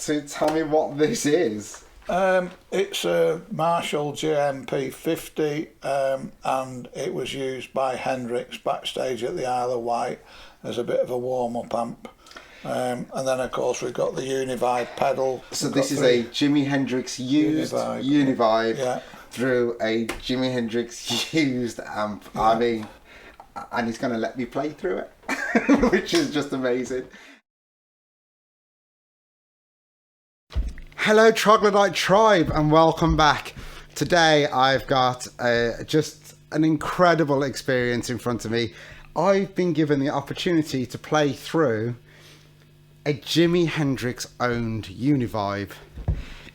to tell me what this is. It's a Marshall JMP50, and it was used by Hendrix backstage at the Isle of Wight as a bit of a warm-up amp. And then, of course, we've got the Uni-Vibe pedal. So this is a Jimi Hendrix used Uni-Vibe through a Jimi Hendrix used amp. Yeah. I mean, and he's going to let me play through it, which is just amazing. Hello Troglodyte Tribe and welcome back. Today I've got just an incredible experience in front of me. I've been given the opportunity to play through a Jimi Hendrix owned Uni-Vibe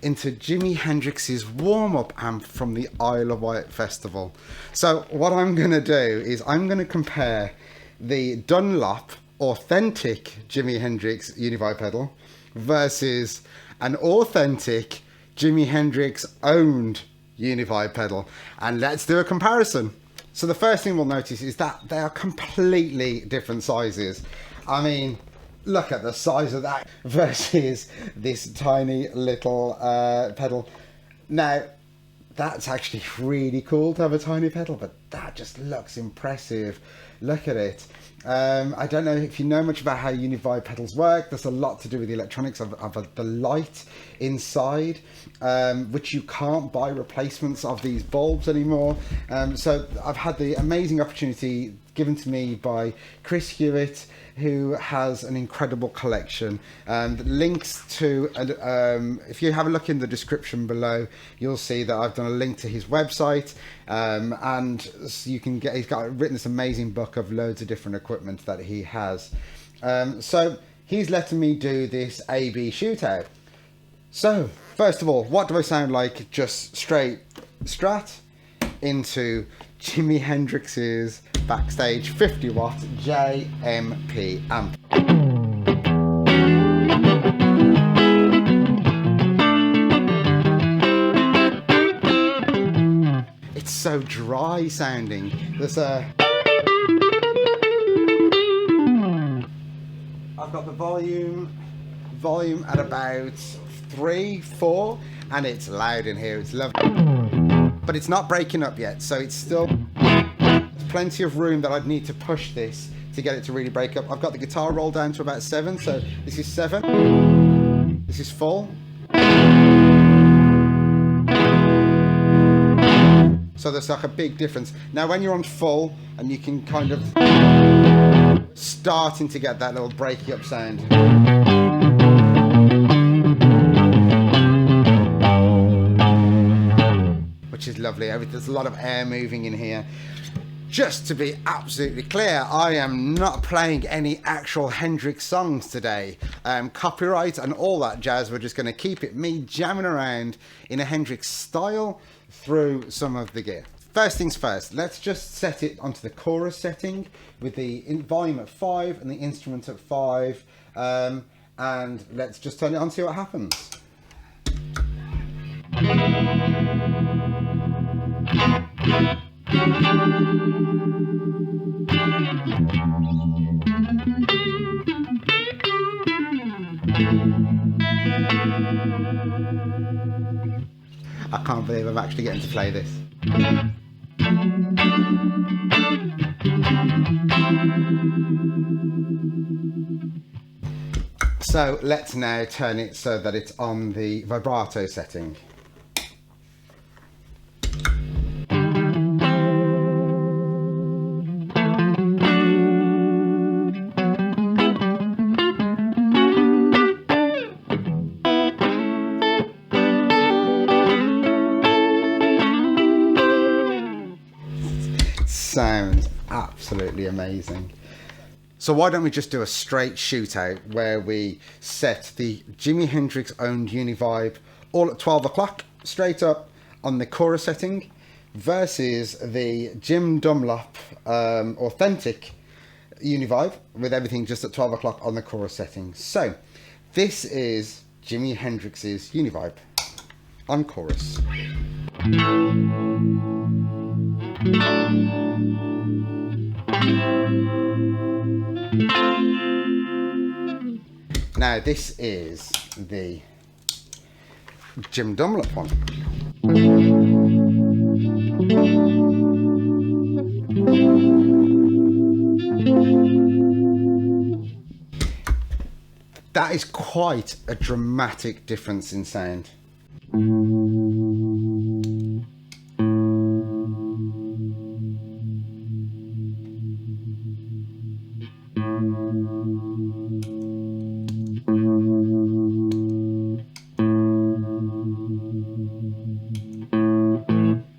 into Jimi Hendrix's warm-up amp from the Isle of Wight Festival. So what I'm going to do is I'm going to compare the Dunlop authentic Jimi Hendrix Uni-Vibe pedal versus an authentic Jimi Hendrix owned Uni-Vibe pedal, and let's do a comparison. So the first thing we'll notice is that they are completely different sizes. I mean, look at the size of that versus this tiny little pedal. Now, that's actually really cool to have a tiny pedal, but that just looks impressive. Look at it. I don't know if you know much about how Uni-Vibe pedals work. There's a lot to do with the electronics of the light inside, which you can't buy replacements of these bulbs anymore. So I've had the amazing opportunity given to me by Chris Hewitt, who has an incredible collection. Links to, if you have a look in the description below, you'll see that I've done a link to his website, and you can get, he's written this amazing book of loads of different equipment that he has. So he's letting me do this A/B shootout. So first of all, what do I sound like? Just straight Strat into Jimi Hendrix's backstage 50 watt JMP amp. It's so dry sounding. There's a... I've got the volume at about 3, 4, and it's loud in here. It's lovely, but it's not breaking up yet, so it's still plenty of room that I'd need to push this to get it to really break up. I've got the guitar rolled down to about 7, so this is 7, this is full, so there's like a big difference. Now when you're on full and you can kind of starting to get that little breaky up sound, which is lovely. There's a lot of air moving in here. Just to be absolutely clear, I am not playing any actual Hendrix songs today. Copyright and all that jazz. We're just going to keep it me jamming around in a Hendrix style through some of the gear. First things first, let's just set it onto the chorus setting with the volume at 5 and the instrument at 5. And let's just turn it on and see what happens. I can't believe I'm actually getting to play this. So let's now turn it so that it's on the vibrato setting. Sounds absolutely amazing. So why don't we just do a straight shootout where we set the Jimi Hendrix owned Uni-Vibe all at 12 o'clock straight up on the chorus setting versus the Jim Dunlop authentic Uni-Vibe with everything just at 12 o'clock on the chorus setting. So this is Jimi Hendrix's Uni-Vibe on chorus. Now this is the Jim Dunlop one. That is quite a dramatic difference in sound.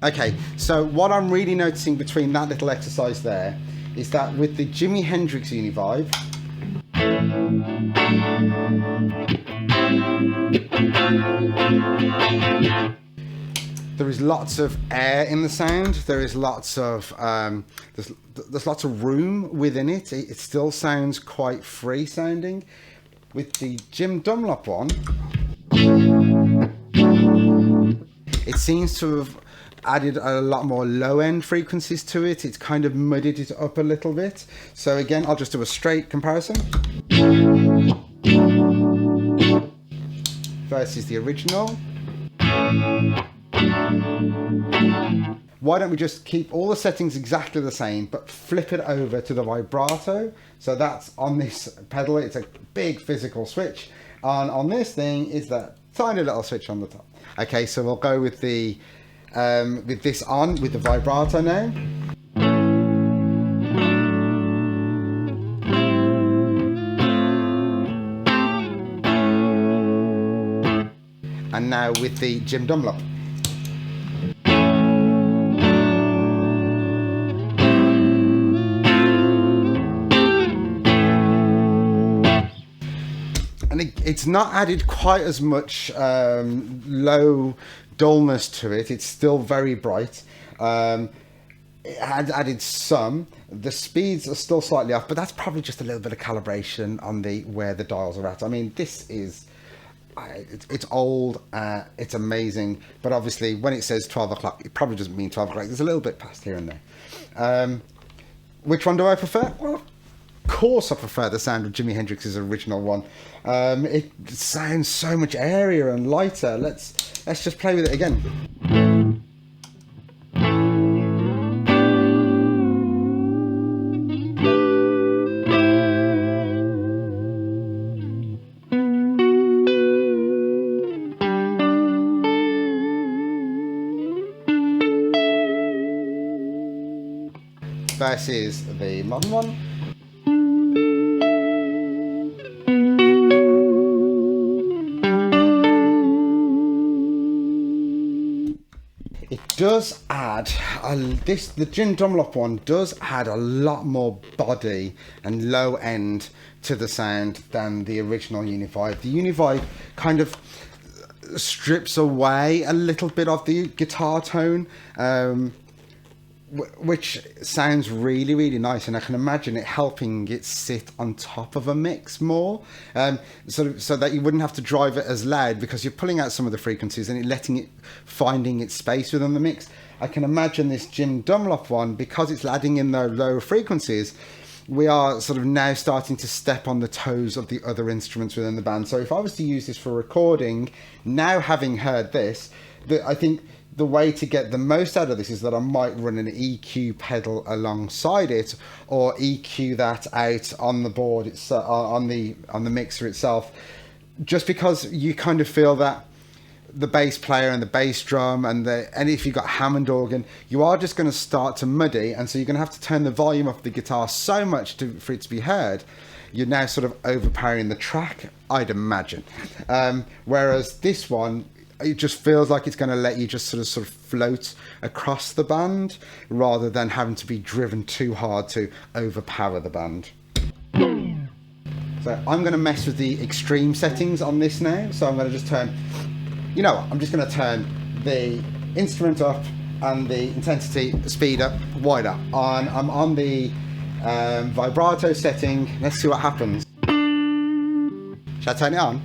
Okay, so what I'm really noticing between that little exercise there is that with the Jimi Hendrix Uni-Vibe, there is lots of air in the sound. There is lots of there's lots of room within it. It still sounds quite free sounding. With the Jim Dunlop one, it seems to have added a lot more low end frequencies to it. It's kind of muddied it up a little bit. So again, I'll just do a straight comparison versus the original. Why don't we just keep all the settings exactly the same, but flip it over to the vibrato? So that's on this pedal. It's a big physical switch. And on this thing is that tiny little switch on the top. Okay, so we'll go with the with this on with the vibrato now. And now with the Jim Dunlop. And it's not added quite as much low dullness to it. It's still very bright. It had added some. The speeds are still slightly off, but that's probably just a little bit of calibration on the where the dials are at. I mean, this is it's old, it's amazing, but obviously when it says 12 o'clock, it probably doesn't mean 12 o'clock. There's a little bit past here and there. Which one do I prefer? Well, of course I prefer the sound of Jimi Hendrix's original one. It sounds so much airier and lighter. Let's just play with it again. Versus the modern one. It does add the Jim Dunlop one does add a lot more body and low end to the sound than the original Uni-Vibe. The Uni-Vibe kind of strips away a little bit of the guitar tone, which sounds really, really nice, and I can imagine it helping it sit on top of a mix more, so that you wouldn't have to drive it as loud because you're pulling out some of the frequencies and finding its space within the mix. I can imagine this Jim Dunlop one, because it's adding in the lower frequencies, we are sort of now starting to step on the toes of the other instruments within the band. So if I was to use this for recording, now having heard this, I think the way to get the most out of this is that I might run an EQ pedal alongside it, or EQ that out on the board itself, on the mixer itself, just because you kind of feel that the bass player and the bass drum and if you've got Hammond organ, you are just going to start to muddy, and so you're going to have to turn the volume of the guitar so much for it to be heard. You're now sort of overpowering the track, I'd imagine. Whereas this one, it just feels like it's going to let you just sort of float across the band rather than having to be driven too hard to overpower the band. So I'm going to mess with the extreme settings on this now. So I'm going to just turn, you know what, I'm just going to turn the instrument up and the intensity speed up, wider. I'm on the vibrato setting. Let's see what happens. Shall I turn it on?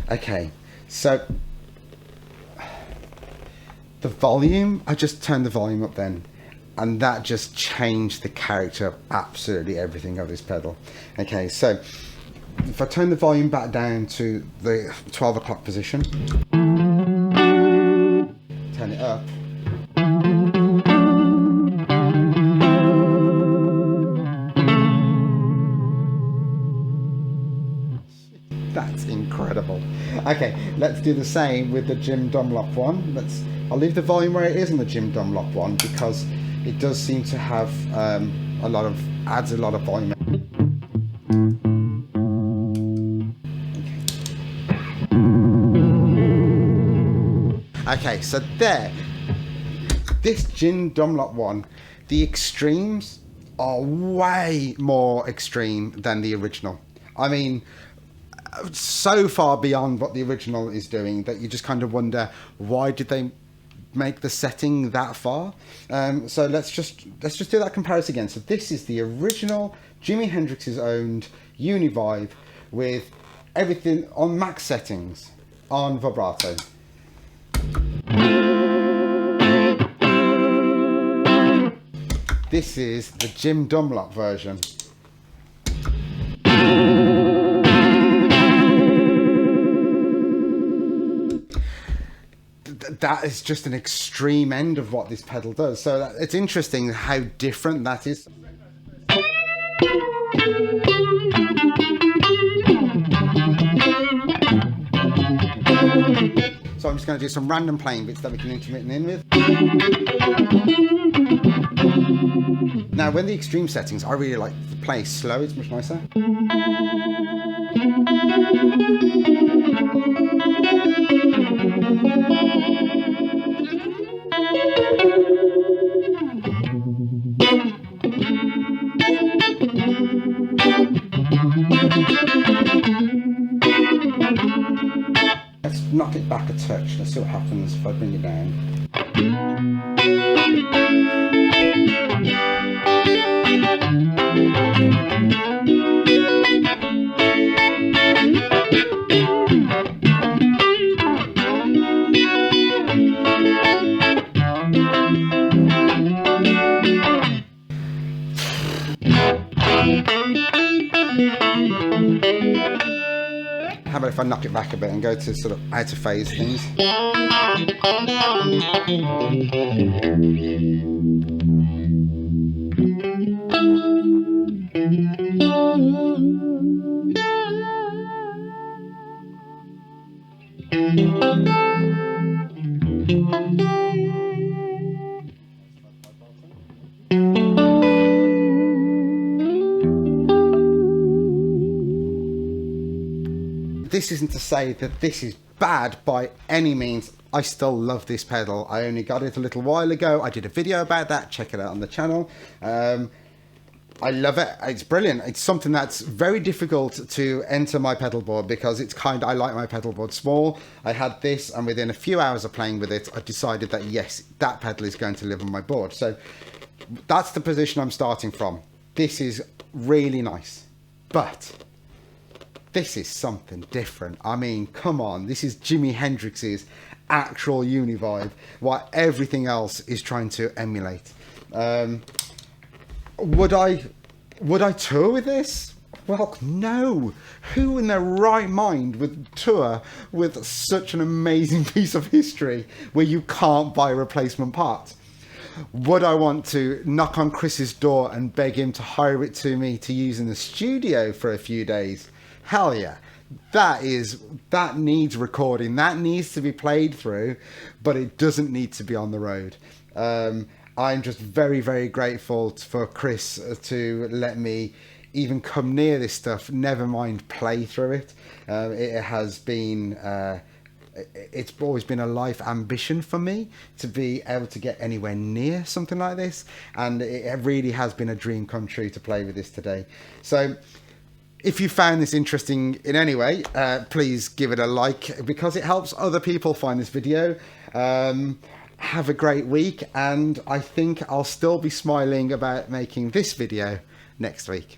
Okay, so the volume, I just turned the volume up then, and that just changed the character of absolutely everything of this pedal. Okay, so if I turn the volume back down to the 12 o'clock position, turn it up, that's incredible. Okay, let's do the same with the Jim Dunlop one. I'll leave the volume where it is on the Jim Dunlop one because it does seem to have adds a lot of volume. Okay, so there, this Jim Dunlop one, the extremes are way more extreme than the original. I mean, so far beyond what the original is doing that you just kind of wonder, why did they make the setting that far? So let's just do that comparison again. So this is the original Jimi Hendrix's owned Uni-Vibe with everything on max settings on vibrato. This is the Jim Dunlop version. That is just an extreme end of what this pedal does. So it's interesting how different that is. So I'm just going to do some random playing bits that we can intermittent in with. Now, when the extreme settings, I really like to play slow, it's much nicer. Let's knock it back a touch. Let's see what happens if I bring it down. How about if I knock it back a bit and go to sort of out of phase things? This isn't to say that this is bad by any means. I still love this pedal. I only got it a little while ago. I did a video about that. Check it out on the channel. I love it. It's brilliant. It's something that's very difficult to enter my pedal board because I like my pedal board small. I had this, and within a few hours of playing with it, I decided that yes, that pedal is going to live on my board. So that's the position I'm starting from. This is really nice, but this is something different. I mean, come on, this is Jimi Hendrix's actual Uni-Vibe, what everything else is trying to emulate. Would I tour with this? Well, no. Who in their right mind would tour with such an amazing piece of history where you can't buy replacement parts? Would I want to knock on Chris's door and beg him to hire it to me to use in the studio for a few days? Hell yeah. That needs recording. That needs to be played through, but it doesn't need to be on the road. I'm just very, very grateful for Chris to let me even come near this stuff, never mind play through it. It has been, it's always been a life ambition for me to be able to get anywhere near something like this. And it really has been a dream come true to play with this today. So if you found this interesting in any way, please give it a like because it helps other people find this video. Have a great week, and I think I'll still be smiling about making this video next week.